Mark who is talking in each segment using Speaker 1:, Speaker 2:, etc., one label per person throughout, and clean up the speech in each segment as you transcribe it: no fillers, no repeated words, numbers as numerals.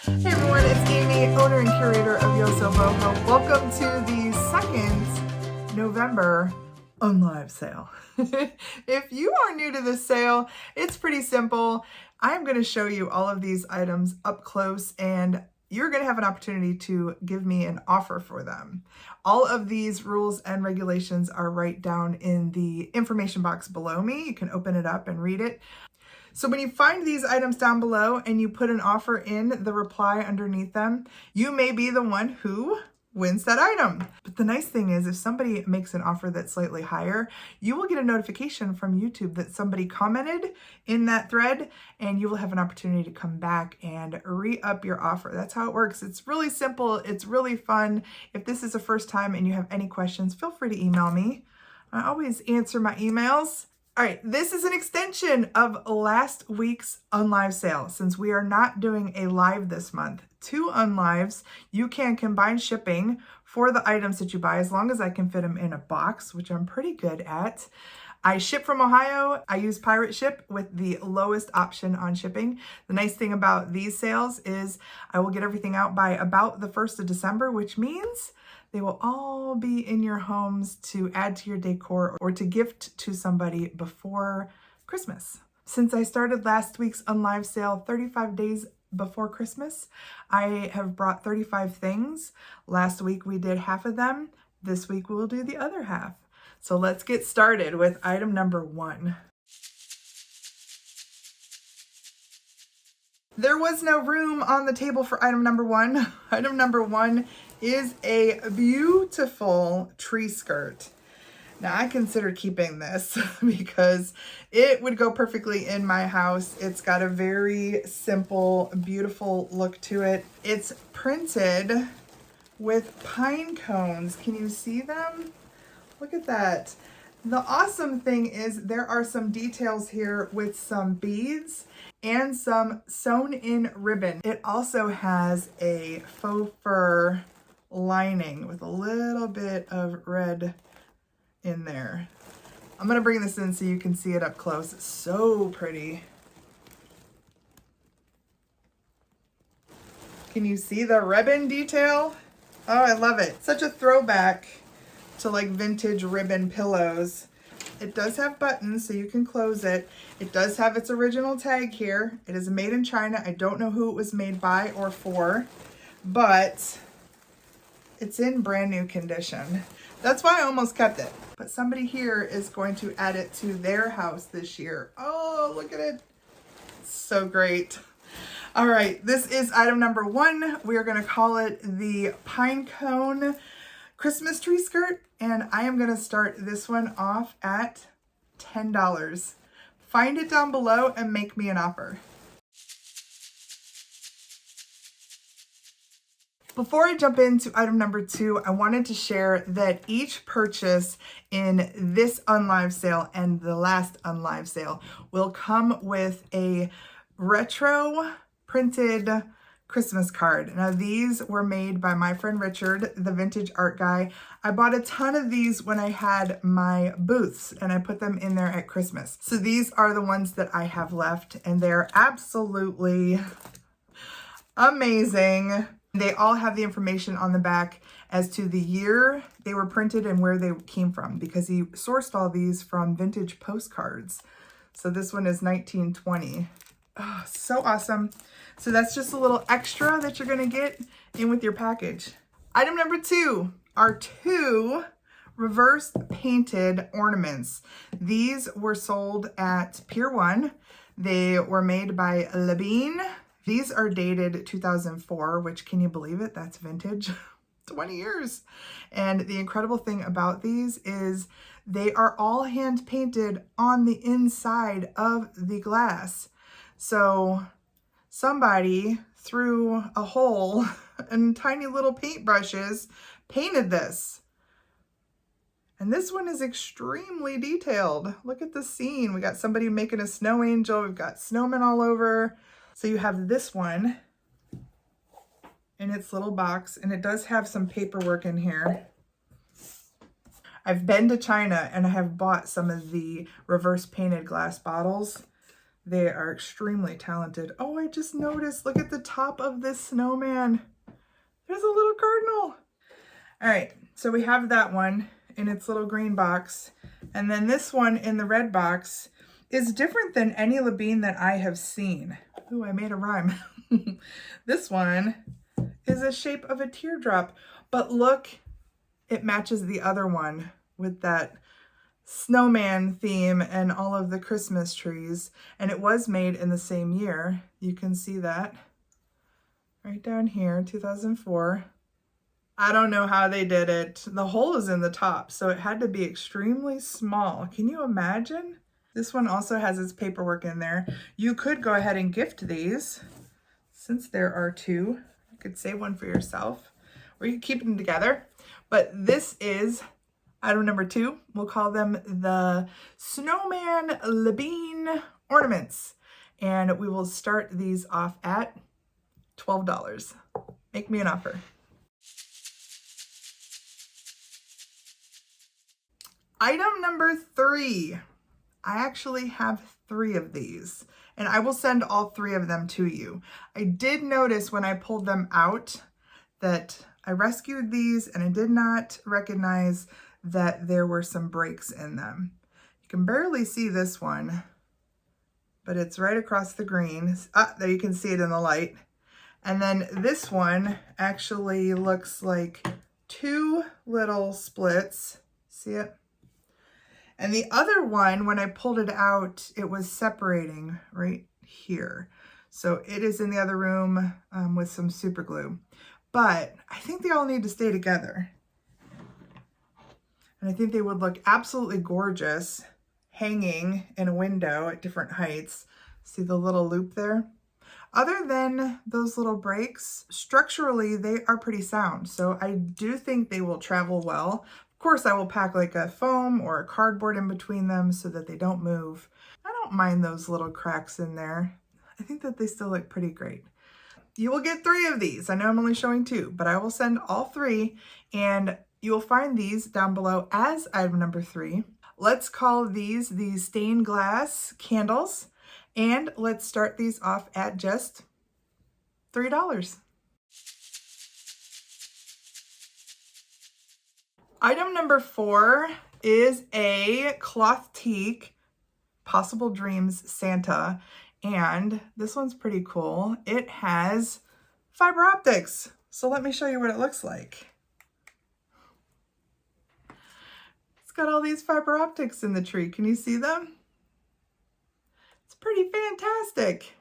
Speaker 1: Hey everyone, it's Amy, owner and curator of Yoso Boho. Welcome to the second November Unlive Sale. If you are new to this sale, it's pretty simple. I'm going to show you all of these items up close and you're going to have an opportunity to give me an offer for them. All of these rules and regulations are right down in the information box below me. You can open it up and read it. So when you find these items down below and you put an offer in the reply underneath them, you may be the one who wins that item. But the nice thing is if somebody makes an offer that's slightly higher, you will get a notification from YouTube that somebody commented in that thread and you will have an opportunity to come back and re-up your offer. That's how it works. It's really simple. It's really fun. If this is the first time and you have any questions, feel free to email me. I always answer my emails. All right, this is an extension of last week's Unlive sale. Since we are not doing a live this month, 2 Unlives, you can combine shipping for the items that you buy as long as I can fit them in a box, which I'm pretty good at. I ship from Ohio. I use Pirate Ship with the lowest option on shipping. The nice thing about these sales is I will get everything out by about the 1st of December, which means they will all be in your homes to add to your decor or to gift to somebody before Christmas. Since I started last week's Unlive sale 35 days before Christmas, I have brought 35 things. Last week we did half of them. This week we'll do the other half. So let's get started with item number 1. There was no room on the table for item number 1. Item number 1 is a beautiful tree skirt. Now I considered keeping this because it would go perfectly in my house. It's got a very simple, beautiful look to it. It's printed with pine cones. Can you see them? Look at that. The awesome thing is there are some details here with some beads and some sewn in ribbon. It also has a faux fur lining with a little bit of red in there. I'm gonna bring this in so you can see it up close. It's so pretty. Can you see the ribbon detail? Oh, I love it. Such a throwback to like vintage ribbon pillows. It does have buttons so you can close it. It does have its original tag here. It is made in China. I don't know who it was made by or for, but it's in brand new condition. That's why I almost kept it. But somebody here is going to add it to their house this year. Oh, look at it. It's so great. All right, this is item number 1. We are going to call it the Pine Cone Christmas tree skirt, and I am going to start this one off at $10. Find it down below and make me an offer. Before I jump into item number 2, I wanted to share that each purchase in this Unlive sale and the last Unlive sale will come with a retro printed Christmas card. Now these were made by my friend Richard, the vintage art guy. I bought a ton of these when I had my booths and I put them in there at Christmas. So these are the ones that I have left and they're absolutely amazing. They all have the information on the back as to the year they were printed and where they came from because he sourced all these from vintage postcards. So this one is 1920. Oh, so awesome. So that's just a little extra that you're going to get in with your package. Item number 2 are 2 reverse painted ornaments. These were sold at Pier 1. They were made by Labine. These are dated 2004, which, can you believe it? That's vintage. 20 years. And the incredible thing about these is they are all hand painted on the inside of the glass. So somebody through a hole and tiny little paintbrushes painted this. And this one is extremely detailed. Look at the scene. We got somebody making a snow angel. We've got snowmen all over. So you have this one in its little box, and it does have some paperwork in here. I've been to China and I have bought some of the reverse painted glass bottles. They are extremely talented. Oh, I just noticed, look at the top of this snowman. There's a little cardinal. All right, so we have that one in its little green box. And then this one in the red box is different than any Labine that I have seen. Ooh, I made a rhyme. This one is a shape of a teardrop, but look, it matches the other one with that snowman theme and all of the Christmas trees. And it was made in the same year. You can see that right down here, 2004. I don't know how they did it. The hole is in the top, so it had to be extremely small. Can you imagine? This one also has its paperwork in there. You could go ahead and gift these. Since there are two, you could save one for yourself, or you could keep them together. But this is item number 2. We'll call them the Snowman Labine ornaments. And we will start these off at $12. Make me an offer. Item number 3. I actually have 3 of these, and I will send all 3 of them to you. I did notice when I pulled them out that I rescued these and I did not recognize that there were some breaks in them. You can barely see this one, but it's right across the green. Ah, there you can see it in the light. And then this one actually looks like 2 little splits. See it? And the other one, when I pulled it out, it was separating right here. So it is in the other room with some super glue. But I think they all need to stay together. And I think they would look absolutely gorgeous hanging in a window at different heights. See the little loop there? Other than those little breaks, structurally, they are pretty sound. So I do think they will travel well. Of course, I will pack like a foam or a cardboard in between them so that they don't move. I don't mind those little cracks in there. I think that they still look pretty great. You will get 3 of these. I know I'm only showing 2, but I will send all 3, and you will find these down below as item number 3. Let's call these the stained glass candles, and let's start these off at just $3. Item number 4 is a cloth teak Possible Dreams Santa, and this one's pretty cool. It has fiber optics, so let me show you what it looks like. It's got all these fiber optics in the tree. Can you see them? It's pretty fantastic.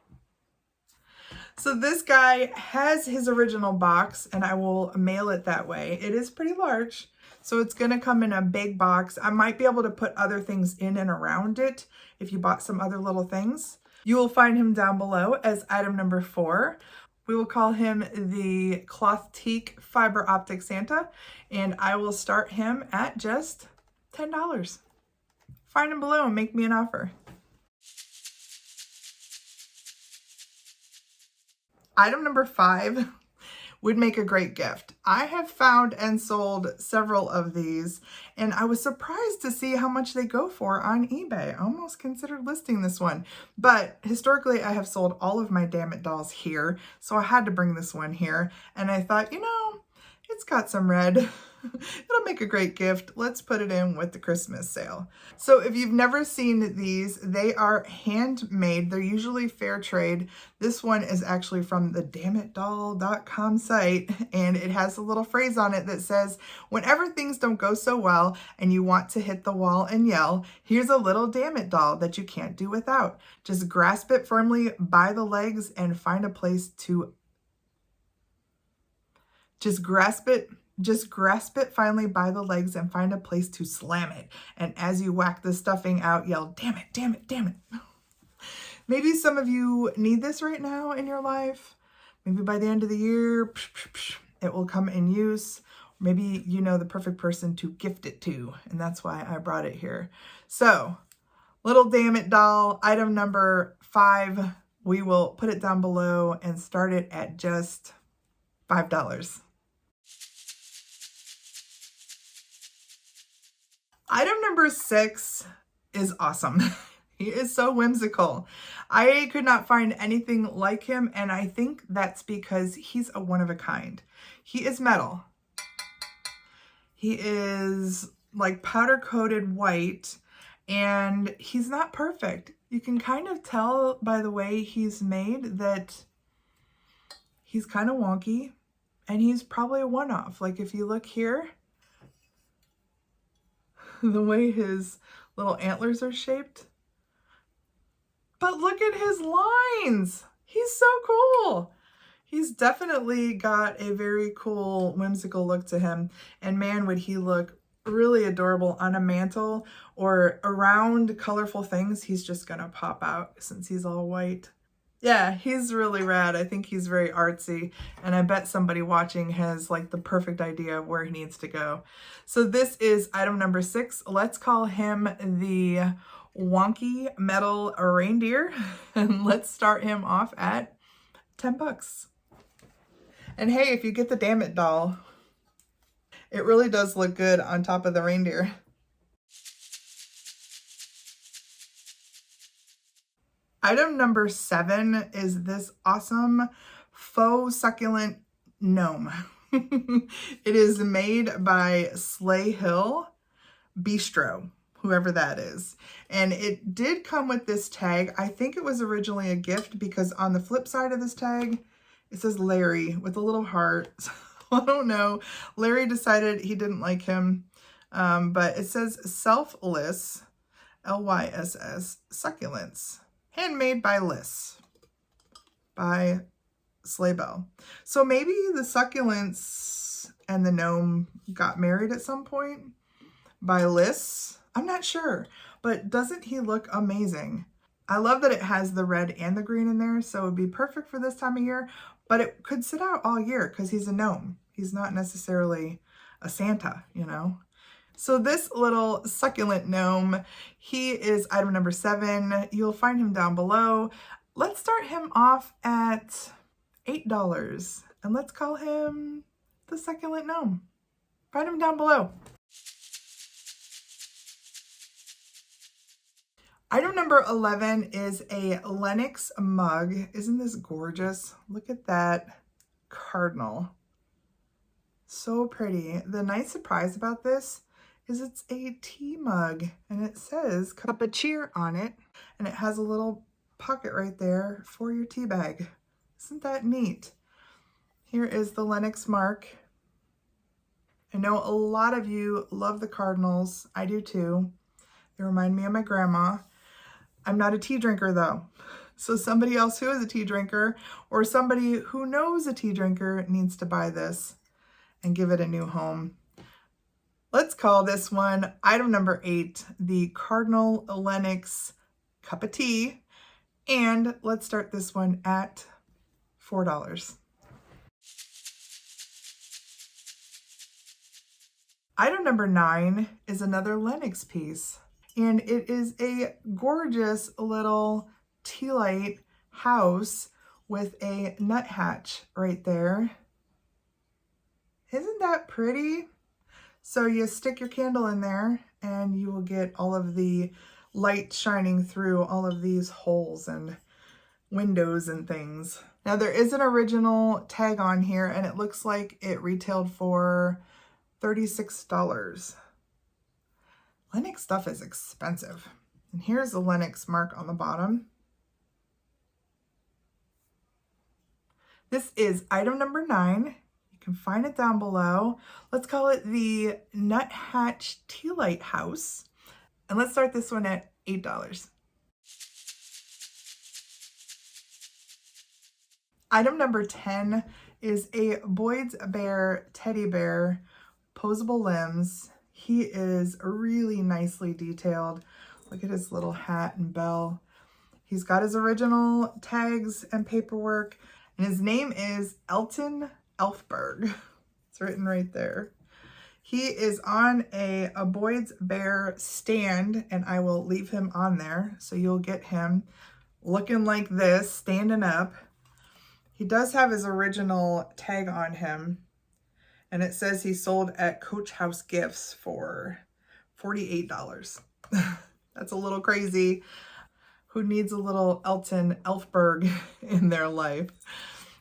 Speaker 1: So this guy has his original box, and I will mail it that way. It is pretty large. So it's going to come in a big box. I might be able to put other things in and around it if you bought some other little things. You will find him down below as item number 4. We will call him the Cloth Teak Fiber Optic Santa, and I will start him at just $10. Find him below and make me an offer. Item number 5 would make a great gift. I have found and sold several of these, and I was surprised to see how much they go for on eBay. I almost considered listing this one, but historically I have sold all of my Damn It dolls here, so I had to bring this one here, and I thought, you know, it's got some red. It'll make a great gift. Let's put it in with the Christmas sale. So if you've never seen these, they are handmade. They're usually fair trade. This one is actually from the dammitdoll.com site, and it has a little phrase on it that says, whenever things don't go so well and you want to hit the wall and yell, here's a little Damn It doll that you can't do without. Just grasp it firmly by the legs and find a place to Just grasp it finally by the legs and find a place to slam it. And as you whack the stuffing out, yell, damn it, damn it, damn it. Maybe some of you need this right now in your life. Maybe by the end of the year, it will come in use. Maybe you know the perfect person to gift it to, and that's why I brought it here. So, little Damn It doll, item number 5. We will put it down below and start it at just $5. Item number 6 is awesome. He is so whimsical. I could not find anything like him, and I think that's because he's a one of a kind. He is metal. He is like powder coated white, and he's not perfect. You can kind of tell by the way he's made that he's kind of wonky, and he's probably a one-off. Like if you look here, the way his little antlers are shaped. But look at his lines. He's so cool. He's definitely got a very cool, whimsical look to him. And man, would he look really adorable on a mantle or around colorful things. He's just gonna pop out since he's all white. Yeah, he's really rad. I think he's very artsy, and I bet somebody watching has like the perfect idea of where he needs to go. So this is item number 6. Let's call him the Wonky Metal Reindeer, and let's start him off at 10 bucks. And hey, if you get the Damn It doll, it really does look good on top of the reindeer. Item number 7 is this awesome faux succulent gnome. It is made by Sleigh Hill Bistro, whoever that is. And it did come with this tag. I think it was originally a gift because on the flip side of this tag, it says Larry with a little heart. So I don't know. Larry decided he didn't like him. But it says selfless, Lyss, succulents. Handmade by Liss, by Sleigh Bell. So maybe the succulents and the gnome got married at some point by Liss. I'm not sure, but doesn't he look amazing? I love that it has the red and the green in there, so it would be perfect for this time of year, but it could sit out all year because he's a gnome. He's not necessarily a Santa, you know? So this little succulent gnome, he is item number 7. You'll find him down below. Let's start him off at $8, and let's call him the succulent gnome. Find him down below. Item number 11 is a Lenox mug. Isn't this gorgeous? Look at that Cardinal. So pretty. The nice surprise about this is it's a tea mug, and it says cup of cheer on it, and it has a little pocket right there for your tea bag. Isn't that neat? Here is the Lenox mark. I know a lot of you love the Cardinals. I do too. They remind me of my grandma. I'm not a tea drinker though. So somebody else who is a tea drinker or somebody who knows a tea drinker needs to buy this and give it a new home. Let's call this one item number 8, the Cardinal Lenox cup of tea. And let's start this one at $4. Item number 9 is another Lenox piece. And it is a gorgeous little tealight house with a nuthatch right there. Isn't that pretty? So you stick your candle in there and you will get all of the light shining through all of these holes and windows and things. Now there is an original tag on here, and it looks like it retailed for $36. Lenox stuff is expensive. And here's the Lenox mark on the bottom. This is item number 9. You can find it down below. Let's call it the Nuthatch Tea Light House. And let's start this one at $8. Item number 10 is a Boyd's Bear teddy bear, posable limbs. He is really nicely detailed. Look at his little hat and bell. He's got his original tags and paperwork, and his name is Elton Urg. It's written right there. He is on a Boyd's Bear stand, and I will leave him on there, so you'll get him looking like this, standing up. He does have his original tag on him, and it says he sold at Coach House Gifts for $48. That's a little crazy. who needs a little Elton Urg in their life.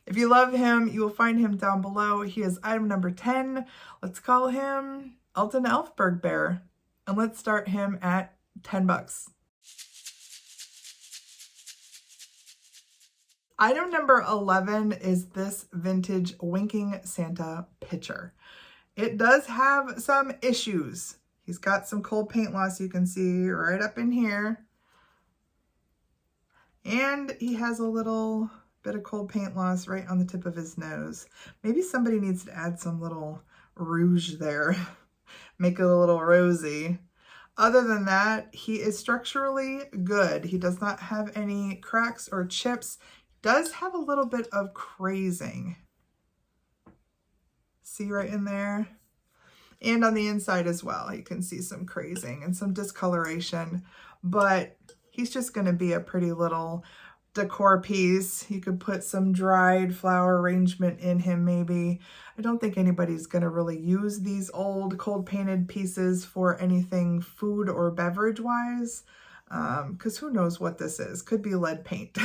Speaker 1: If you love him, you will find him down below. He is item number 10. Let's call him Elton Urg Bear. And let's start him at 10 bucks. Item number 11 is this vintage winking Santa pitcher. It does have some issues. He's got some cold paint loss, you can see right up in here. And he has a little bit of cold paint loss right on the tip of his nose. Maybe somebody needs to add some little rouge there, make it a little rosy. Other than that, he is structurally good. He does not have any cracks or chips. Does have a little bit of crazing. See right in there? And on the inside as well, you can see some crazing and some discoloration, but he's just going to be a pretty little decor piece. You could put some dried flower arrangement in him maybe. I don't think anybody's going to really use these old cold painted pieces for anything food or beverage wise. Because who knows what this is? Could be lead paint.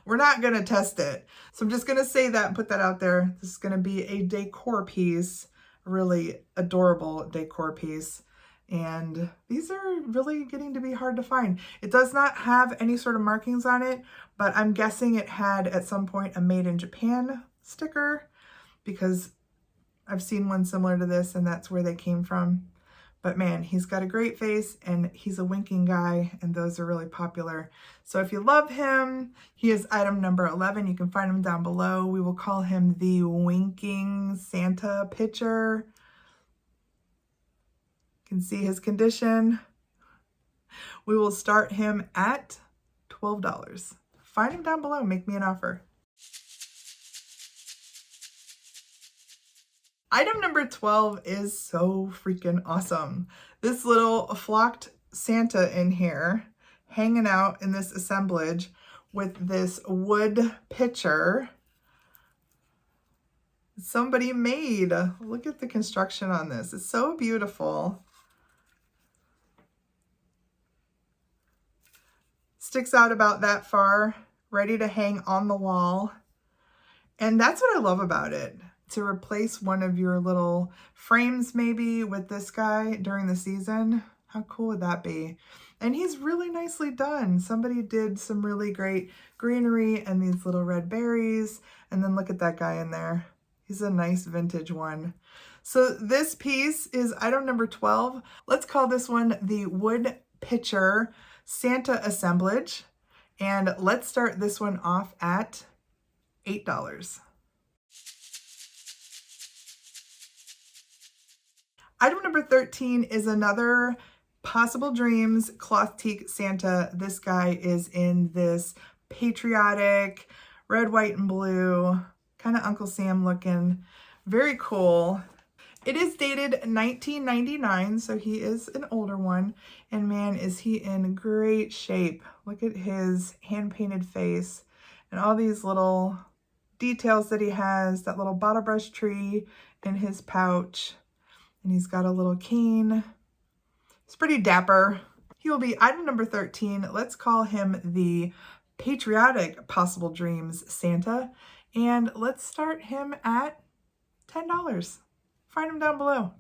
Speaker 1: We're not going to test it. So I'm just going to say that and put that out there. This is going to be a decor piece, really adorable decor piece. And these are really getting to be hard to find. It does not have any sort of markings on it, but I'm guessing it had at some point a made in Japan sticker because I've seen one similar to this and that's where they came from. But man, he's got a great face and he's a winking guy and those are really popular. So if you love him, he is item number 11. You can find him down below. We will call him the winking Santa pitcher. You can see his condition. We will start him at $12. Find him down below, make me an offer. Item number 12 is so freaking awesome. This little flocked Santa in here, hanging out in this assemblage with this wood pitcher. Somebody made. Look at the construction on this. It's so beautiful. Sticks out about that far, ready to hang on the wall. And that's what I love about it. To replace one of your little frames maybe with this guy during the season. How cool would that be? And he's really nicely done. Somebody did some really great greenery and these little red berries. And then look at that guy in there. He's a nice vintage one. So this piece is item number 12. Let's call this one the wood pitcher Santa assemblage. And let's start this one off at $8. Item number 13 is another Possible Dreams cloth teak Santa. This guy is in this patriotic red, white, and blue, kind of Uncle Sam looking. Very cool. It is dated 1999, so he is an older one. And man, is he in great shape. Look at his hand-painted face and all these little details that he has. That little bottle brush tree in his pouch. And he's got a little cane. He's pretty dapper. He will be item number 13. Let's call him the Patriotic Possible Dreams Santa. And let's start him at $10. Find him down below.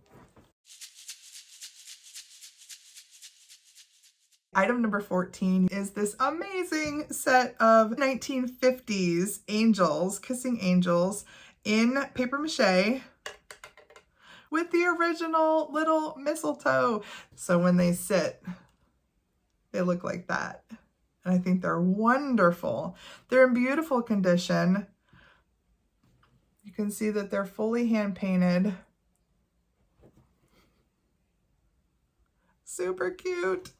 Speaker 1: Item number 14 is this amazing set of 1950s angels, kissing angels in paper mache with the original little mistletoe. So when they sit, they look like that. And I think they're wonderful. They're in beautiful condition. You can see that they're fully hand painted. Super cute.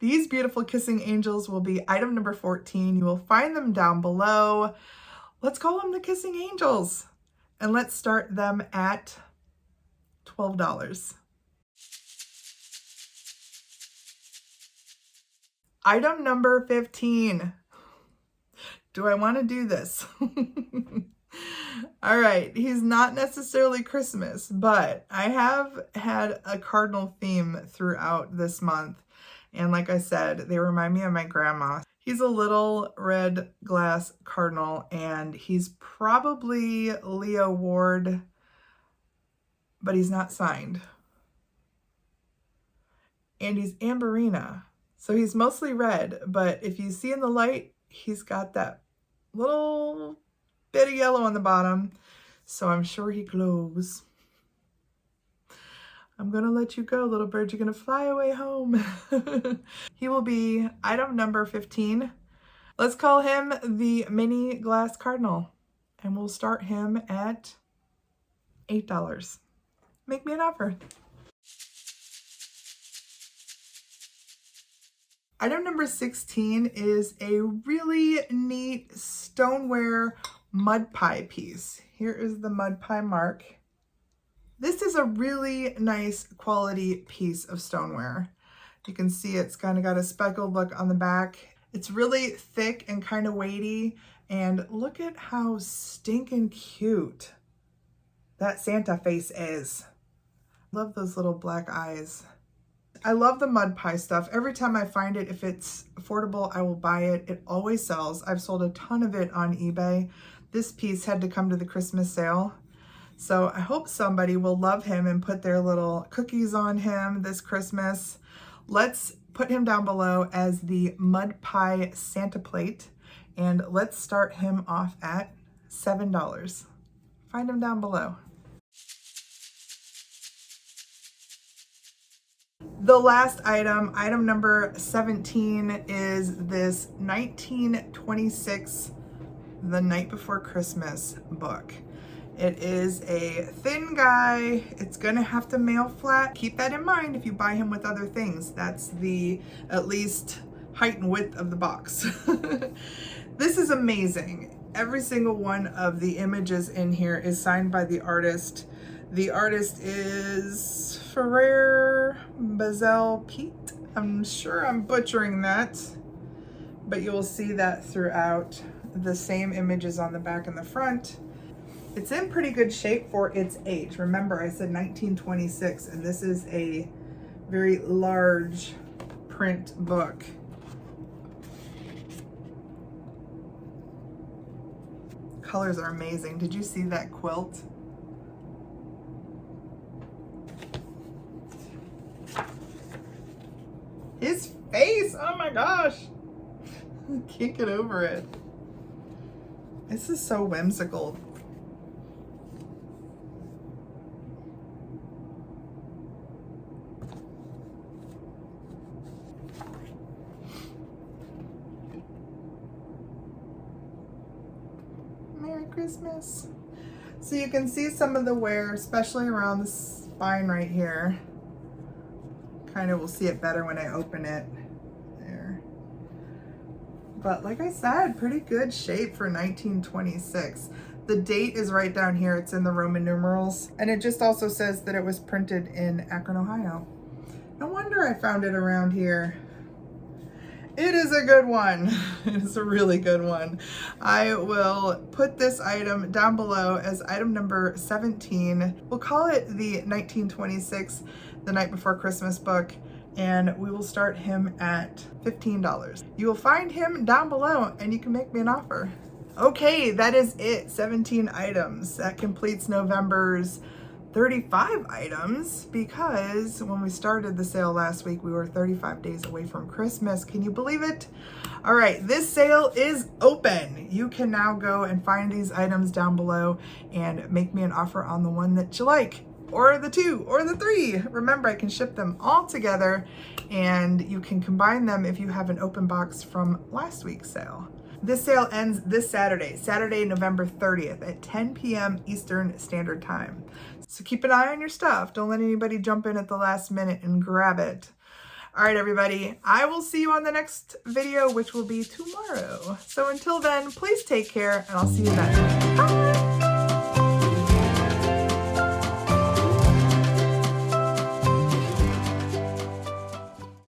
Speaker 1: These beautiful kissing angels will be item number 14. You will find them down below. Let's call them the kissing angels. And let's start them at $12. Item number 15. Do I want to do this? All right, he's not necessarily Christmas, but I have had a Cardinal theme throughout this month. And like I said, they remind me of my grandma. He's a little red glass cardinal, and he's probably Leo Ward, but he's not signed. And he's Amberina, so he's mostly red, but if you see in the light, he's got that little bit of yellow on the bottom, so I'm sure he glows. I'm gonna let you go, little bird. You're gonna fly away home. He will be item number 15. Let's call him the mini glass cardinal, and we'll start him at $8. Make me an offer. Item number 16 is a really neat stoneware mud pie piece. Here is the mud pie mark. This is a really nice quality piece of stoneware. You can see it's kind of got a speckled look on the back. It's really thick and kind of weighty, and look at how stinking cute that Santa face is. Love those little black eyes. I love the mud pie stuff. Every time I find it, if it's affordable, I will buy it. It always sells. I've sold a ton of it on eBay. This piece had to come to the Christmas sale. So I hope somebody will love him and put their little cookies on him this Christmas. Let's put him down below as the Mudpie Santa plate, and let's start him off at $7. Find him down below. The last item, item number 17, is this 1926 The Night Before Christmas book. It is a thin guy. It's gonna have to mail flat. Keep that in mind if you buy him with other things. That's the at least height and width of the box. This is amazing. Every single one of the images in here is signed by the artist. The artist is Ferrer Bazel Pete. I'm sure I'm butchering that, but you'll see that throughout. The same images on the back and the front. It's in pretty good shape for its age. Remember, I said 1926, and this is a very large print book. Colors are amazing. Did you see that quilt? His face, oh my gosh. I can't get over it. This is so whimsical. Merry Christmas. So you can see some of the wear, especially around the spine right here. Kind of will see it better when I open it. There. But like I said, pretty good shape for 1926. The date is right down here. It's in the Roman numerals. And it just also says that it was printed in Akron, Ohio. No wonder I found it around here. It is a good one. It's a really good one. I will put this item down below as item number 17. We'll call it the 1926 The Night Before Christmas book, and we will start him at $15. You will find him down below, and you can make me an offer. Okay, that is it. 17 items. That completes November's 35 items, because when we started the sale last week, we were 35 days away from Christmas. Can you believe it? All right, this sale is open. You can now go and find these items down below and make me an offer on the one that you like, or the two, or the three. Remember, I can ship them all together, and you can combine them if you have an open box from last week's sale. This sale ends this Saturday, November 30th at 10 p.m. Eastern Standard Time. So keep an eye on your stuff. Don't let anybody jump in at the last minute and grab it. All right, everybody, I will see you on the next video, which will be tomorrow. So until then, please take care, and I'll see you then. Bye.